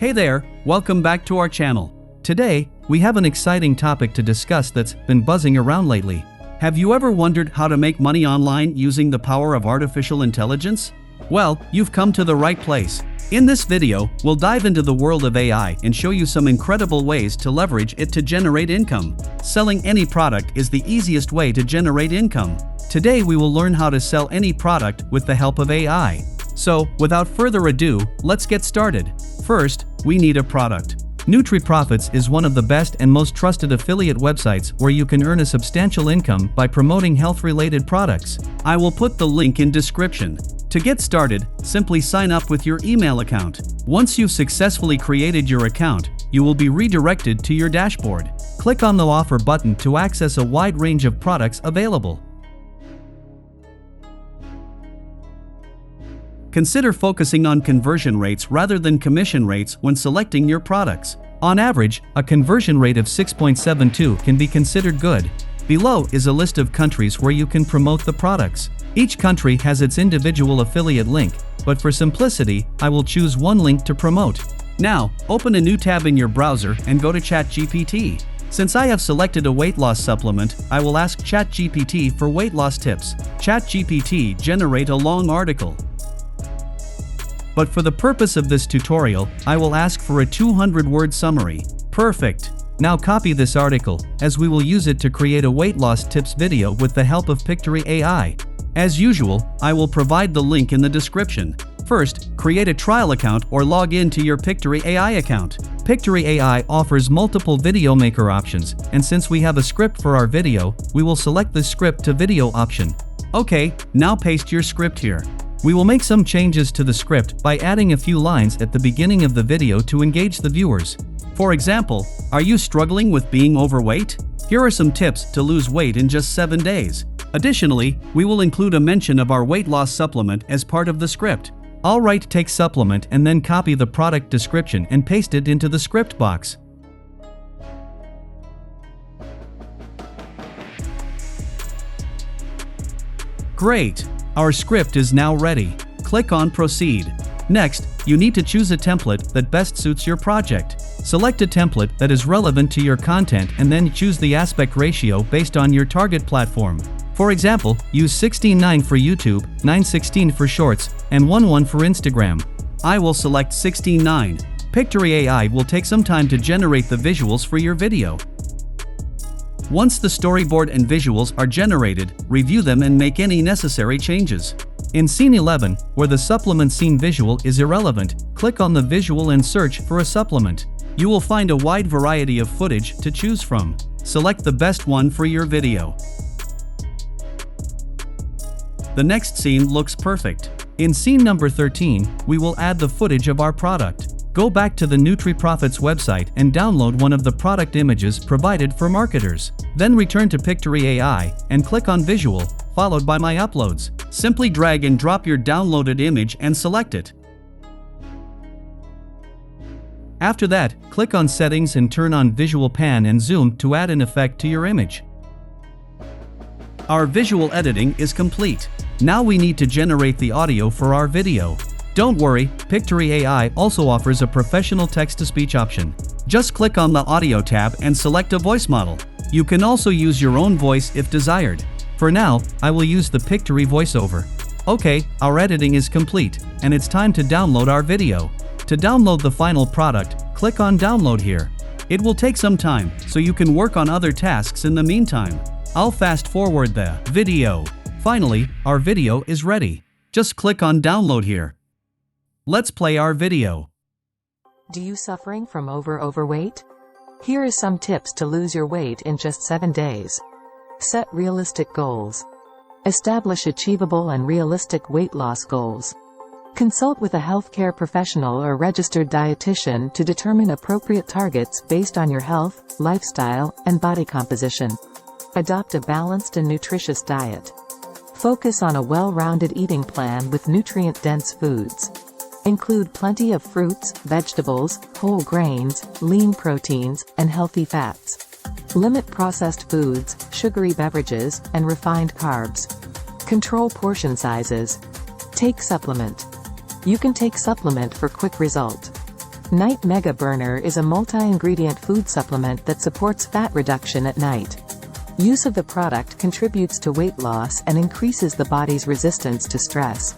Hey there, welcome back to our channel. Today, we have an exciting topic to discuss that's been buzzing around lately. Have you ever wondered how to make money online using the power of artificial intelligence? Well, you've come to the right place. In this video, we'll dive into the world of AI and show you some incredible ways to leverage it to generate income. Selling any product is the easiest way to generate income. Today we will learn how to sell any product with the help of AI. So, without further ado, let's get started. First, we need a product. NutriProfits is one of the best and most trusted affiliate websites where you can earn a substantial income by promoting health-related products. I will put the link in description. To get started, simply sign up with your email account. Once you've successfully created your account, you will be redirected to your dashboard. Click on the offer button to access a wide range of products available. Consider focusing on conversion rates rather than commission rates when selecting your products. On average, a conversion rate of 6.72 can be considered good. Below is a list of countries where you can promote the products. Each country has its individual affiliate link, but for simplicity, I will choose one link to promote. Now, open a new tab in your browser and go to Chat GPT. Since I have selected a weight loss supplement, I will ask Chat GPT for weight loss tips. Chat GPT generate a long article. But for the purpose of this tutorial, I will ask for a 200-word summary. Perfect! Now copy this article, as we will use it to create a weight loss tips video with the help of Pictory AI. As usual, I will provide the link in the description. First, create a trial account or log in to your Pictory AI account. Pictory AI offers multiple video maker options, and since we have a script for our video, we will select the script to video option. Okay, now paste your script here. We will make some changes to the script by adding a few lines at the beginning of the video to engage the viewers. For example, are you struggling with being overweight? Here are some tips to lose weight in just 7 days. Additionally, we will include a mention of our weight loss supplement as part of the script. I'll write "take supplement" and then copy the product description and paste it into the script box. Great! Our script is now ready. Click on Proceed. Next, you need to choose a template that best suits your project. Select a template that is relevant to your content and then choose the aspect ratio based on your target platform. For example, use 16:9 for YouTube, 9:16 for Shorts, and 1:1 for Instagram. I will select 16:9. Pictory AI will take some time to generate the visuals for your video. Once the storyboard and visuals are generated, review them and make any necessary changes. In Scene 11, where the supplement scene visual is irrelevant, click on the visual and search for a supplement. You will find a wide variety of footage to choose from. Select the best one for your video. The next scene looks perfect. In scene number 13, we will add the footage of our product. Go back to the NutriProfits website and download one of the product images provided for marketers. Then return to Pictory AI and click on Visual, followed by My Uploads. Simply drag and drop your downloaded image and select it. After that, click on Settings and turn on Visual Pan and Zoom to add an effect to your image. Our visual editing is complete. Now we need to generate the audio for our video. Don't worry, Pictory AI also offers a professional text-to-speech option. Just click on the Audio tab and select a voice model. You can also use your own voice if desired. For now, I will use the Pictory voiceover. Okay, our editing is complete, and it's time to download our video. To download the final product, click on Download here. It will take some time, so you can work on other tasks in the meantime. I'll fast forward the video. Finally, our video is ready. Just click on Download here. Let's play our video. Do you suffering from overweight? Here is some tips to lose your weight in just 7 days. Set realistic goals. Establish achievable and realistic weight loss goals. Consult with a healthcare professional or registered dietitian to determine appropriate targets based on your health, lifestyle, and body composition. Adopt a balanced and nutritious diet. Focus on a well-rounded eating plan with nutrient-dense foods. Include plenty of fruits, vegetables, whole grains, lean proteins, and healthy fats. Limit processed foods, sugary beverages, and refined carbs. Control portion sizes. Take supplement. You can take supplement for quick result. Night Mega Burner is a multi-ingredient food supplement that supports fat reduction at night. Use of the product contributes to weight loss and increases the body's resistance to stress.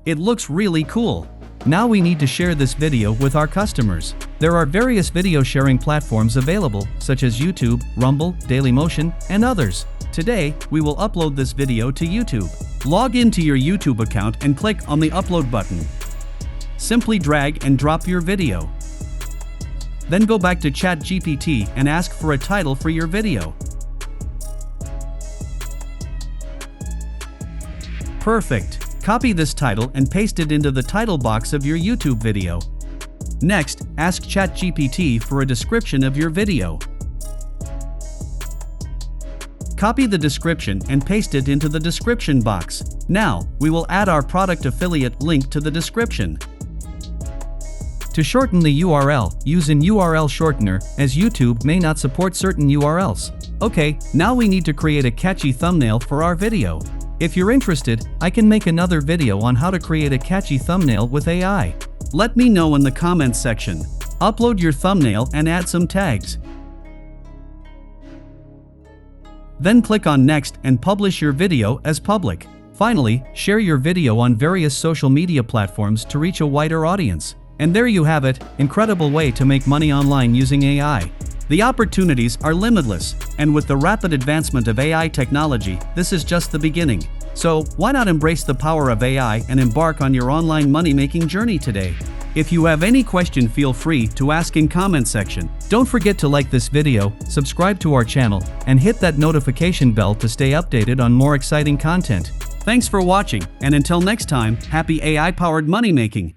It looks really cool. Now we need to share this video with our customers. There are various video sharing platforms available, such as YouTube, Rumble, Dailymotion, and others. Today, we will upload this video to YouTube. Log into your YouTube account and click on the upload button. Simply drag and drop your video. Then go back to Chat GPT and ask for a title for your video. Perfect. Copy this title and paste it into the title box of your YouTube video. Next, ask Chat GPT for a description of your video. Copy the description and paste it into the description box. Now, we will add our product affiliate link to the description. To shorten the URL, use an URL shortener, as YouTube may not support certain URLs. Okay, now we need to create a catchy thumbnail for our video. If you're interested, I can make another video on how to create a catchy thumbnail with AI. Let me know in the comments section. Upload your thumbnail and add some tags. Then click on Next and publish your video as public. Finally, share your video on various social media platforms to reach a wider audience. And there you have it, incredible way to make money online using AI. The opportunities are limitless, and with the rapid advancement of AI technology, this is just the beginning. So, why not embrace the power of AI and embark on your online money-making journey today? If you have any question, feel free to ask in comment section. Don't forget to like this video, subscribe to our channel, and hit that notification bell to stay updated on more exciting content. Thanks for watching, and until next time, happy AI-powered money-making!